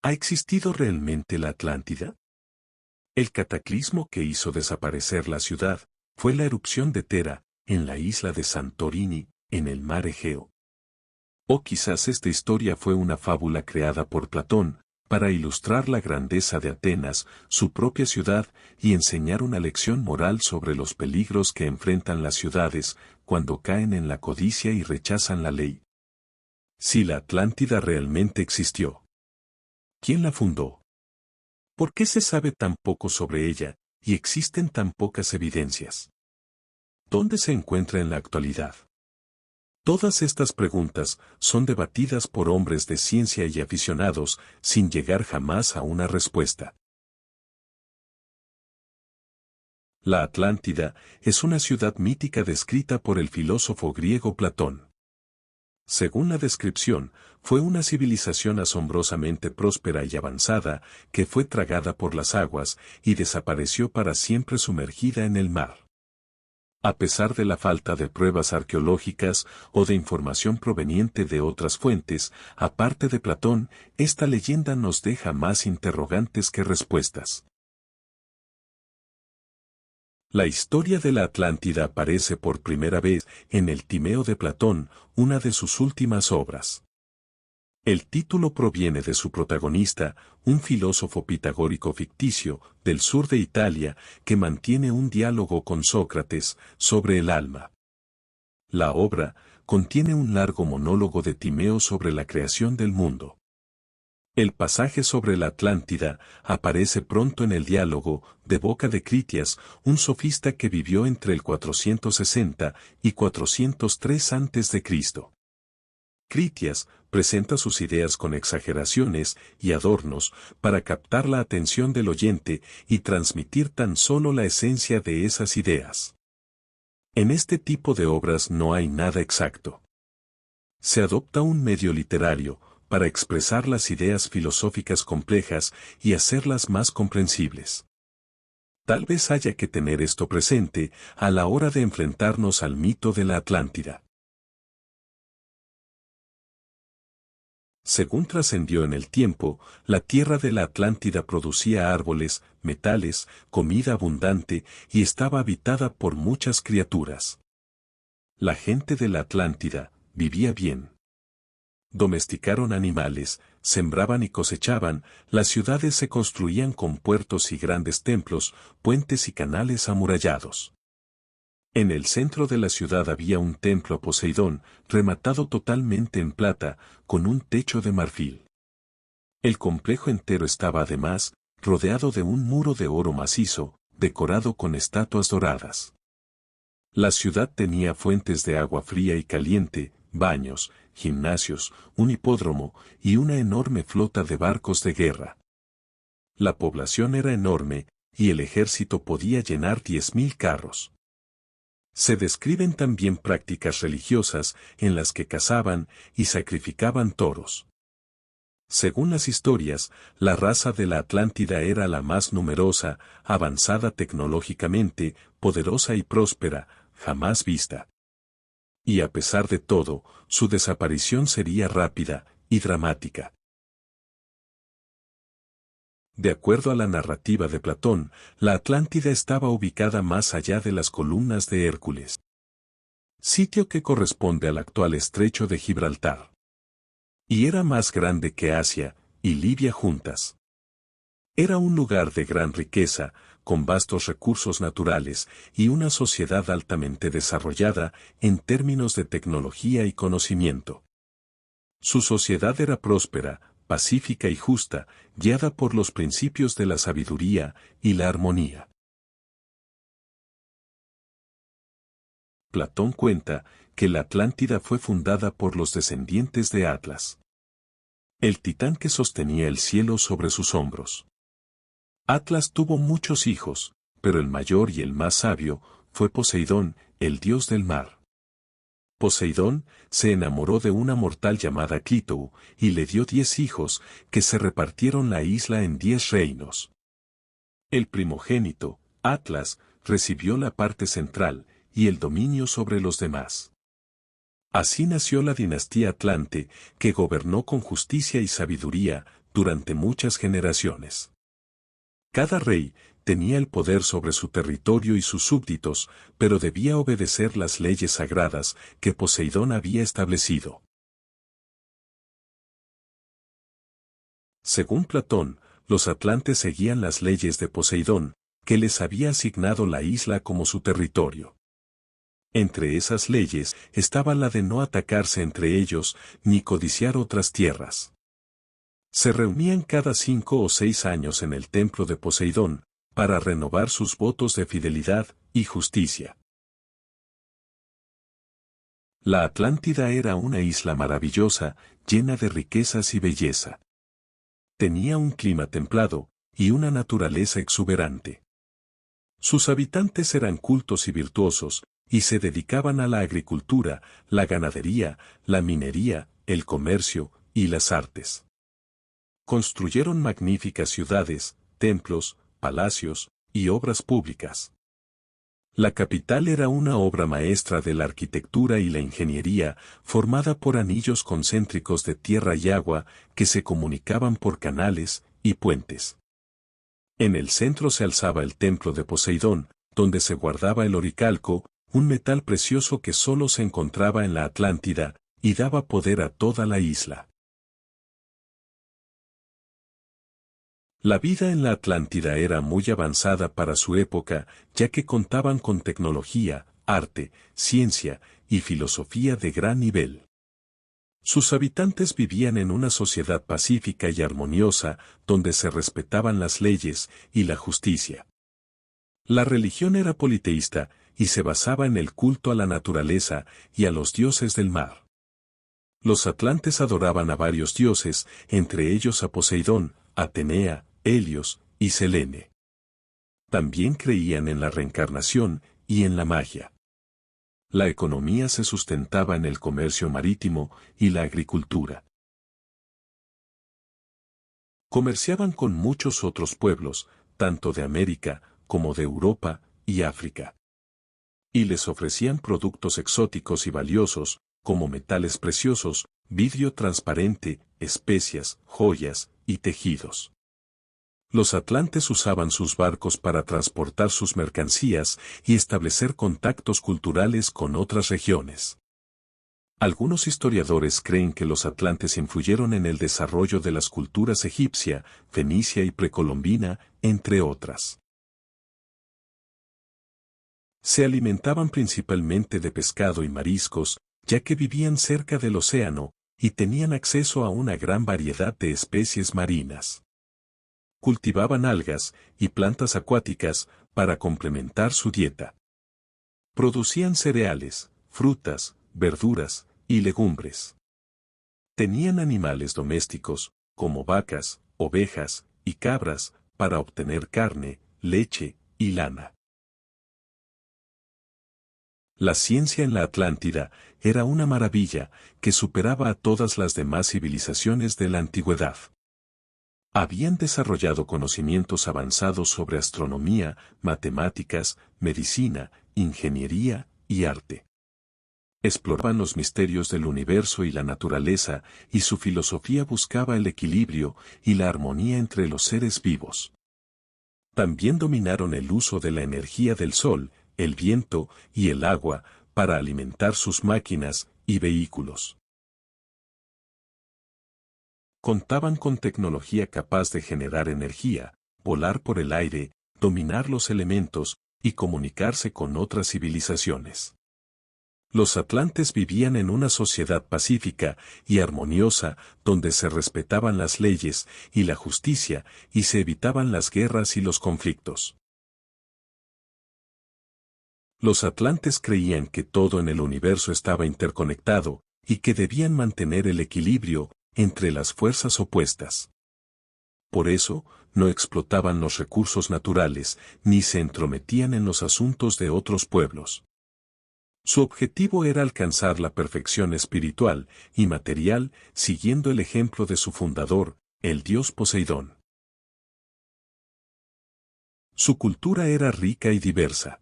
¿Ha existido realmente la Atlántida? El cataclismo que hizo desaparecer la ciudad fue la erupción de Tera, en la isla de Santorini, en el mar Egeo. O quizás esta historia fue una fábula creada por Platón, para ilustrar la grandeza de Atenas, su propia ciudad, y enseñar una lección moral sobre los peligros que enfrentan las ciudades cuando caen en la codicia y rechazan la ley. Si la Atlántida realmente existió, ¿quién la fundó? ¿Por qué se sabe tan poco sobre ella, y existen tan pocas evidencias? ¿Dónde se encuentra en la actualidad? Todas estas preguntas son debatidas por hombres de ciencia y aficionados, sin llegar jamás a una respuesta. La Atlántida es una ciudad mítica descrita por el filósofo griego Platón. Según la descripción, fue una civilización asombrosamente próspera y avanzada, que fue tragada por las aguas y desapareció para siempre sumergida en el mar. A pesar de la falta de pruebas arqueológicas o de información proveniente de otras fuentes, aparte de Platón, esta leyenda nos deja más interrogantes que respuestas. La historia de la Atlántida aparece por primera vez en el Timeo de Platón, una de sus últimas obras. El título proviene de su protagonista, un filósofo pitagórico ficticio, del sur de Italia, que mantiene un diálogo con Sócrates sobre el alma. La obra contiene un largo monólogo de Timeo sobre la creación del mundo. El pasaje sobre la Atlántida aparece pronto en el diálogo, de boca de Critias, un sofista que vivió entre el 460 y 403 a.C. Critias presenta sus ideas con exageraciones y adornos para captar la atención del oyente y transmitir tan solo la esencia de esas ideas. En este tipo de obras no hay nada exacto. Se adopta un medio literario para expresar las ideas filosóficas complejas y hacerlas más comprensibles. Tal vez haya que tener esto presente a la hora de enfrentarnos al mito de la Atlántida. Según trascendió en el tiempo, la tierra de la Atlántida producía árboles, metales, comida abundante y estaba habitada por muchas criaturas. La gente de la Atlántida vivía bien. Domesticaron animales, sembraban y cosechaban, las ciudades se construían con puertos y grandes templos, puentes y canales amurallados. En el centro de la ciudad había un templo a Poseidón, rematado totalmente en plata, con un techo de marfil. El complejo entero estaba además rodeado de un muro de oro macizo, decorado con estatuas doradas. La ciudad tenía fuentes de agua fría y caliente, baños, gimnasios, un hipódromo y una enorme flota de barcos de guerra. La población era enorme, y el ejército podía llenar 10.000 carros. Se describen también prácticas religiosas en las que cazaban y sacrificaban toros. Según las historias, la raza de la Atlántida era la más numerosa, avanzada tecnológicamente, poderosa y próspera, jamás vista. Y a pesar de todo, su desaparición sería rápida y dramática. De acuerdo a la narrativa de Platón, la Atlántida estaba ubicada más allá de las columnas de Hércules, sitio que corresponde al actual estrecho de Gibraltar. Y era más grande que Asia y Libia juntas. Era un lugar de gran riqueza, con vastos recursos naturales y una sociedad altamente desarrollada en términos de tecnología y conocimiento. Su sociedad era próspera, pacífica y justa, guiada por los principios de la sabiduría y la armonía. Platón cuenta que la Atlántida fue fundada por los descendientes de Atlas, el titán que sostenía el cielo sobre sus hombros. Atlas tuvo muchos hijos, pero el mayor y el más sabio fue Poseidón, el dios del mar. Poseidón se enamoró de una mortal llamada Clitou y le dio 10 hijos que se repartieron la isla en 10 reinos. El primogénito, Atlas, recibió la parte central y el dominio sobre los demás. Así nació la dinastía Atlante, que gobernó con justicia y sabiduría durante muchas generaciones. Cada rey tenía el poder sobre su territorio y sus súbditos, pero debía obedecer las leyes sagradas que Poseidón había establecido. Según Platón, los atlantes seguían las leyes de Poseidón, que les había asignado la isla como su territorio. Entre esas leyes estaba la de no atacarse entre ellos ni codiciar otras tierras. Se reunían cada 5 o 6 años en el templo de Poseidón, para renovar sus votos de fidelidad y justicia. La Atlántida era una isla maravillosa, llena de riquezas y belleza. Tenía un clima templado y una naturaleza exuberante. Sus habitantes eran cultos y virtuosos, y se dedicaban a la agricultura, la ganadería, la minería, el comercio y las artes. Construyeron magníficas ciudades, templos, palacios y obras públicas. La capital era una obra maestra de la arquitectura y la ingeniería, formada por anillos concéntricos de tierra y agua que se comunicaban por canales y puentes. En el centro se alzaba el templo de Poseidón, donde se guardaba el oricalco, un metal precioso que solo se encontraba en la Atlántida, y daba poder a toda la isla. La vida en la Atlántida era muy avanzada para su época, ya que contaban con tecnología, arte, ciencia y filosofía de gran nivel. Sus habitantes vivían en una sociedad pacífica y armoniosa, donde se respetaban las leyes y la justicia. La religión era politeísta, y se basaba en el culto a la naturaleza y a los dioses del mar. Los atlantes adoraban a varios dioses, entre ellos a Poseidón, Atenea, Helios y Selene. También creían en la reencarnación y en la magia. La economía se sustentaba en el comercio marítimo y la agricultura. Comerciaban con muchos otros pueblos, tanto de América como de Europa y África. Y les ofrecían productos exóticos y valiosos, como metales preciosos, vidrio transparente, especias, joyas y tejidos. Los atlantes usaban sus barcos para transportar sus mercancías y establecer contactos culturales con otras regiones. Algunos historiadores creen que los atlantes influyeron en el desarrollo de las culturas egipcia, fenicia y precolombina, entre otras. Se alimentaban principalmente de pescado y mariscos, ya que vivían cerca del océano, y tenían acceso a una gran variedad de especies marinas. Cultivaban algas y plantas acuáticas para complementar su dieta. Producían cereales, frutas, verduras y legumbres. Tenían animales domésticos, como vacas, ovejas y cabras, para obtener carne, leche y lana. La ciencia en la Atlántida era una maravilla que superaba a todas las demás civilizaciones de la antigüedad. Habían desarrollado conocimientos avanzados sobre astronomía, matemáticas, medicina, ingeniería y arte. Exploraban los misterios del universo y la naturaleza, y su filosofía buscaba el equilibrio y la armonía entre los seres vivos. También dominaron el uso de la energía del sol, el viento y el agua para alimentar sus máquinas y vehículos. Contaban con tecnología capaz de generar energía, volar por el aire, dominar los elementos y comunicarse con otras civilizaciones. Los atlantes vivían en una sociedad pacífica y armoniosa donde se respetaban las leyes y la justicia y se evitaban las guerras y los conflictos. Los atlantes creían que todo en el universo estaba interconectado y que debían mantener el equilibrio entre las fuerzas opuestas. Por eso, no explotaban los recursos naturales ni se entrometían en los asuntos de otros pueblos. Su objetivo era alcanzar la perfección espiritual y material siguiendo el ejemplo de su fundador, el dios Poseidón. Su cultura era rica y diversa,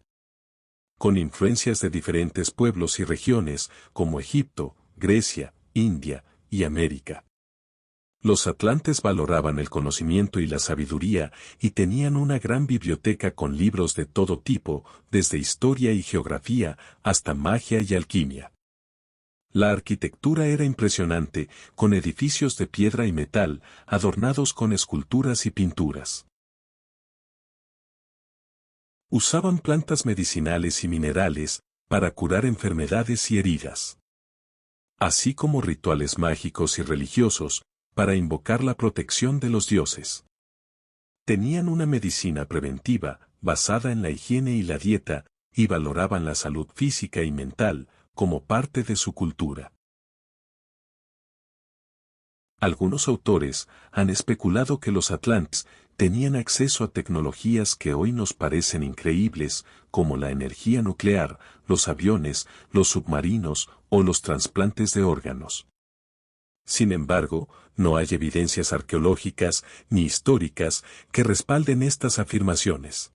con influencias de diferentes pueblos y regiones como Egipto, Grecia, India y América. Los atlantes valoraban el conocimiento y la sabiduría y tenían una gran biblioteca con libros de todo tipo, desde historia y geografía hasta magia y alquimia. La arquitectura era impresionante, con edificios de piedra y metal, adornados con esculturas y pinturas. Usaban plantas medicinales y minerales para curar enfermedades y heridas, así como rituales mágicos y religiosos para invocar la protección de los dioses. Tenían una medicina preventiva basada en la higiene y la dieta, y valoraban la salud física y mental como parte de su cultura. Algunos autores han especulado que los atlantes tenían acceso a tecnologías que hoy nos parecen increíbles, como la energía nuclear, los aviones, los submarinos o los trasplantes de órganos. Sin embargo, no hay evidencias arqueológicas ni históricas que respalden estas afirmaciones.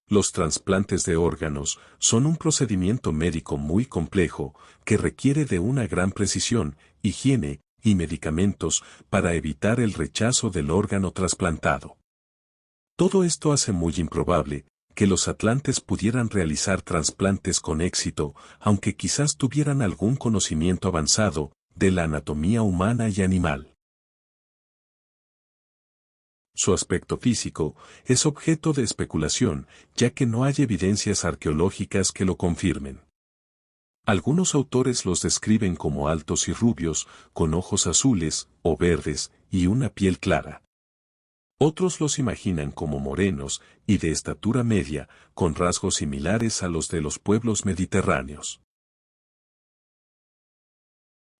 Los trasplantes de órganos son un procedimiento médico muy complejo que requiere de una gran precisión, higiene y medicamentos para evitar el rechazo del órgano trasplantado. Todo esto hace muy improbable que los atlantes pudieran realizar trasplantes con éxito, aunque quizás tuvieran algún conocimiento avanzado de la anatomía humana y animal. Su aspecto físico es objeto de especulación, ya que no hay evidencias arqueológicas que lo confirmen. Algunos autores los describen como altos y rubios, con ojos azules o verdes y una piel clara. Otros los imaginan como morenos y de estatura media, con rasgos similares a los de los pueblos mediterráneos.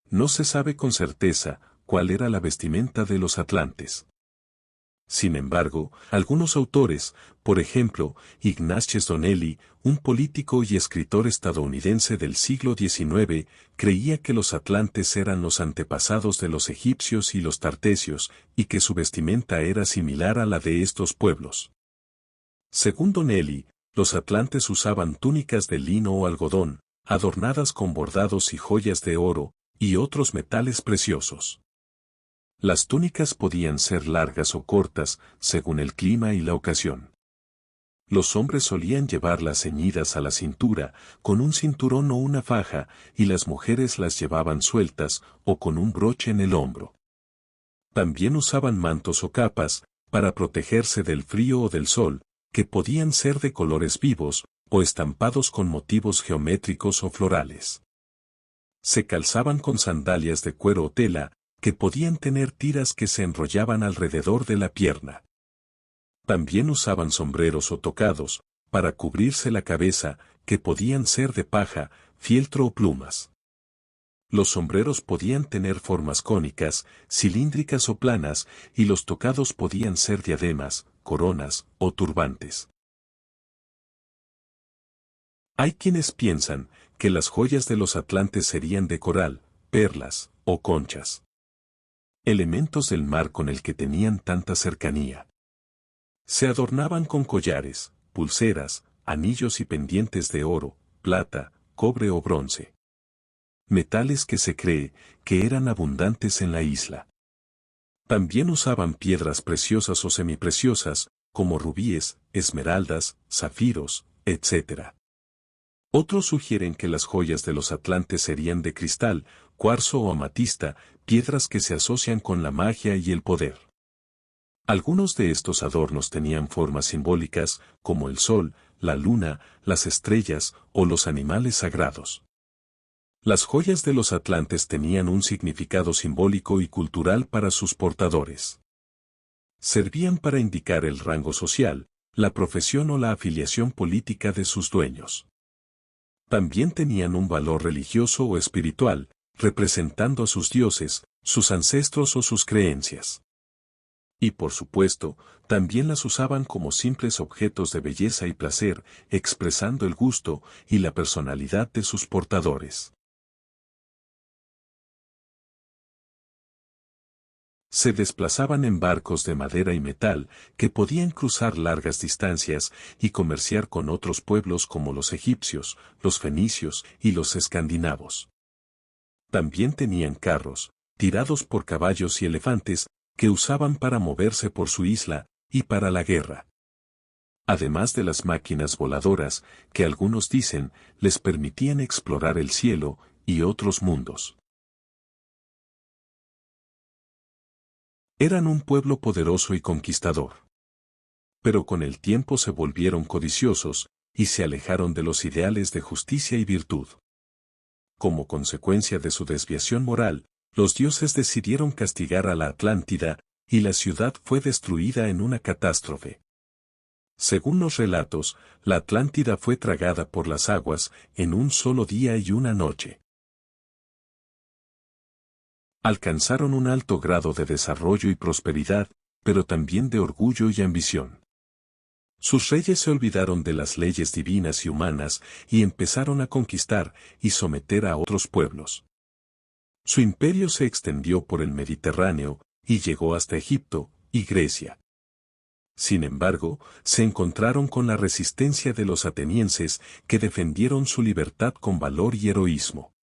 No se sabe con certeza cuál era la vestimenta de los atlantes. Sin embargo, algunos autores, por ejemplo, Ignatius Donnelly, un político y escritor estadounidense del siglo XIX, creía que los atlantes eran los antepasados de los egipcios y los tartesios, y que su vestimenta era similar a la de estos pueblos. Según Donnelly, los atlantes usaban túnicas de lino o algodón, adornadas con bordados y joyas de oro, y otros metales preciosos. Las túnicas podían ser largas o cortas, según el clima y la ocasión. Los hombres solían llevarlas ceñidas a la cintura, con un cinturón o una faja, y las mujeres las llevaban sueltas, o con un broche en el hombro. También usaban mantos o capas, para protegerse del frío o del sol, que podían ser de colores vivos, o estampados con motivos geométricos o florales. Se calzaban con sandalias de cuero o tela, que podían tener tiras que se enrollaban alrededor de la pierna. También usaban sombreros o tocados, para cubrirse la cabeza, que podían ser de paja, fieltro o plumas. Los sombreros podían tener formas cónicas, cilíndricas o planas, y los tocados podían ser diademas, coronas o turbantes. Hay quienes piensan que las joyas de los atlantes serían de coral, perlas o conchas. Elementos del mar con el que tenían tanta cercanía. Se adornaban con collares, pulseras, anillos y pendientes de oro, plata, cobre o bronce. Metales que se cree que eran abundantes en la isla. También usaban piedras preciosas o semipreciosas, como rubíes, esmeraldas, zafiros, etc. Otros sugieren que las joyas de los atlantes serían de cristal, cuarzo o amatista, piedras que se asocian con la magia y el poder. Algunos de estos adornos tenían formas simbólicas, como el sol, la luna, las estrellas o los animales sagrados. Las joyas de los atlantes tenían un significado simbólico y cultural para sus portadores. Servían para indicar el rango social, la profesión o la afiliación política de sus dueños. También tenían un valor religioso o espiritual, representando a sus dioses, sus ancestros o sus creencias. Y por supuesto, también las usaban como simples objetos de belleza y placer, expresando el gusto y la personalidad de sus portadores. Se desplazaban en barcos de madera y metal que podían cruzar largas distancias y comerciar con otros pueblos como los egipcios, los fenicios y los escandinavos. También tenían carros, tirados por caballos y elefantes, que usaban para moverse por su isla, y para la guerra. Además de las máquinas voladoras, que algunos dicen, les permitían explorar el cielo, y otros mundos. Eran un pueblo poderoso y conquistador. Pero con el tiempo se volvieron codiciosos, y se alejaron de los ideales de justicia y virtud. Como consecuencia de su desviación moral, los dioses decidieron castigar a la Atlántida, y la ciudad fue destruida en una catástrofe. Según los relatos, la Atlántida fue tragada por las aguas en un solo día y una noche. Alcanzaron un alto grado de desarrollo y prosperidad, pero también de orgullo y ambición. Sus reyes se olvidaron de las leyes divinas y humanas y empezaron a conquistar y someter a otros pueblos. Su imperio se extendió por el Mediterráneo y llegó hasta Egipto y Grecia. Sin embargo, se encontraron con la resistencia de los atenienses que defendieron su libertad con valor y heroísmo.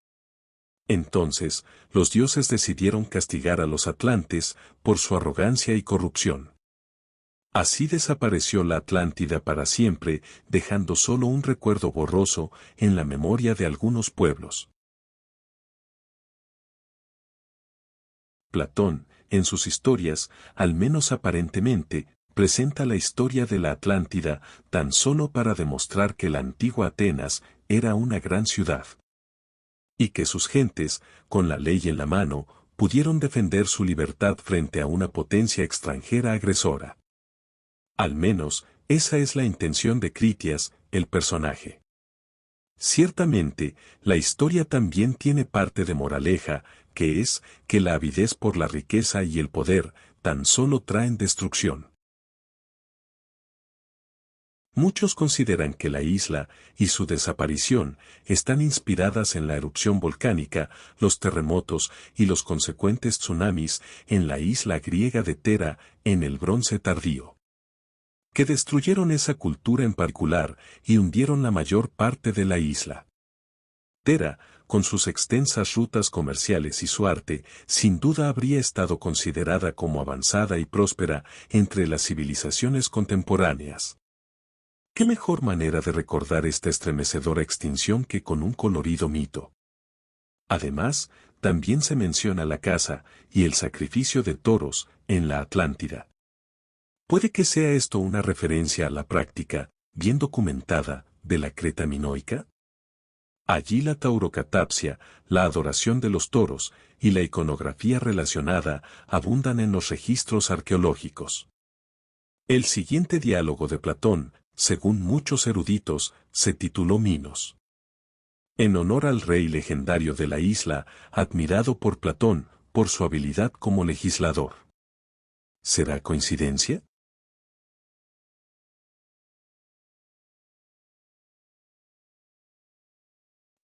Entonces, los dioses decidieron castigar a los atlantes por su arrogancia y corrupción. Así desapareció la Atlántida para siempre, dejando solo un recuerdo borroso en la memoria de algunos pueblos. Platón, en sus historias, al menos aparentemente, presenta la historia de la Atlántida tan solo para demostrar que la antigua Atenas era una gran ciudad. Y que sus gentes, con la ley en la mano, pudieron defender su libertad frente a una potencia extranjera agresora. Al menos, esa es la intención de Critias, el personaje. Ciertamente, la historia también tiene parte de moraleja, que es que la avidez por la riqueza y el poder tan solo traen destrucción. Muchos consideran que la isla y su desaparición están inspiradas en la erupción volcánica, los terremotos y los consecuentes tsunamis en la isla griega de Tera en el Bronce tardío, que destruyeron esa cultura en particular y hundieron la mayor parte de la isla. Tera, con sus extensas rutas comerciales y su arte, sin duda habría estado considerada como avanzada y próspera entre las civilizaciones contemporáneas. ¿Qué mejor manera de recordar esta estremecedora extinción que con un colorido mito? Además, también se menciona la caza y el sacrificio de toros en la Atlántida. Puede que sea esto una referencia a la práctica, bien documentada, de la Creta minoica. Allí la taurocatapsia, la adoración de los toros y la iconografía relacionada abundan en los registros arqueológicos. El siguiente diálogo de Platón, según muchos eruditos, se tituló Minos. En honor al rey legendario de la isla, admirado por Platón, por su habilidad como legislador. ¿Será coincidencia?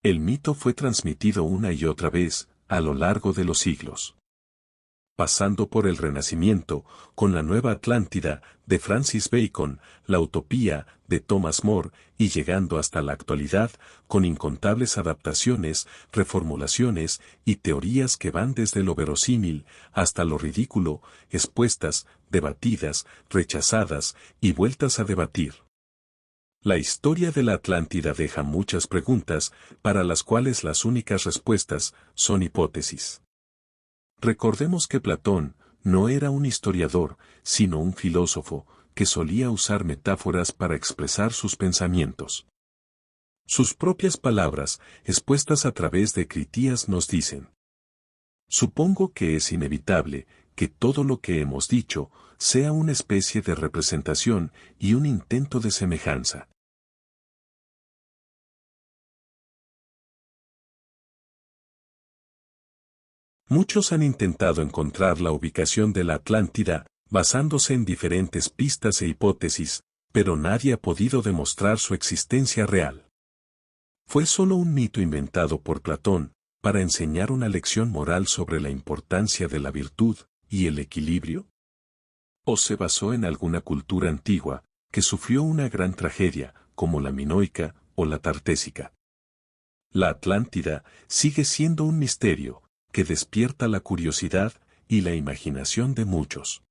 El mito fue transmitido una y otra vez, a lo largo de los siglos. Pasando por el Renacimiento, con la Nueva Atlántida, de Francis Bacon, la Utopía, de Thomas More, y llegando hasta la actualidad, con incontables adaptaciones, reformulaciones y teorías que van desde lo verosímil hasta lo ridículo, expuestas, debatidas, rechazadas y vueltas a debatir. La historia de la Atlántida deja muchas preguntas, para las cuales las únicas respuestas son hipótesis. Recordemos que Platón no era un historiador, sino un filósofo, que solía usar metáforas para expresar sus pensamientos. Sus propias palabras, expuestas a través de Critias, nos dicen: supongo que es inevitable que todo lo que hemos dicho sea una especie de representación y un intento de semejanza. Muchos han intentado encontrar la ubicación de la Atlántida, basándose en diferentes pistas e hipótesis, pero nadie ha podido demostrar su existencia real. Fue solo un mito inventado por Platón, para enseñar una lección moral sobre la importancia de la virtud y el equilibrio. ¿O se basó en alguna cultura antigua, que sufrió una gran tragedia, como la minoica o la tartésica? La Atlántida sigue siendo un misterio, que despierta la curiosidad y la imaginación de muchos.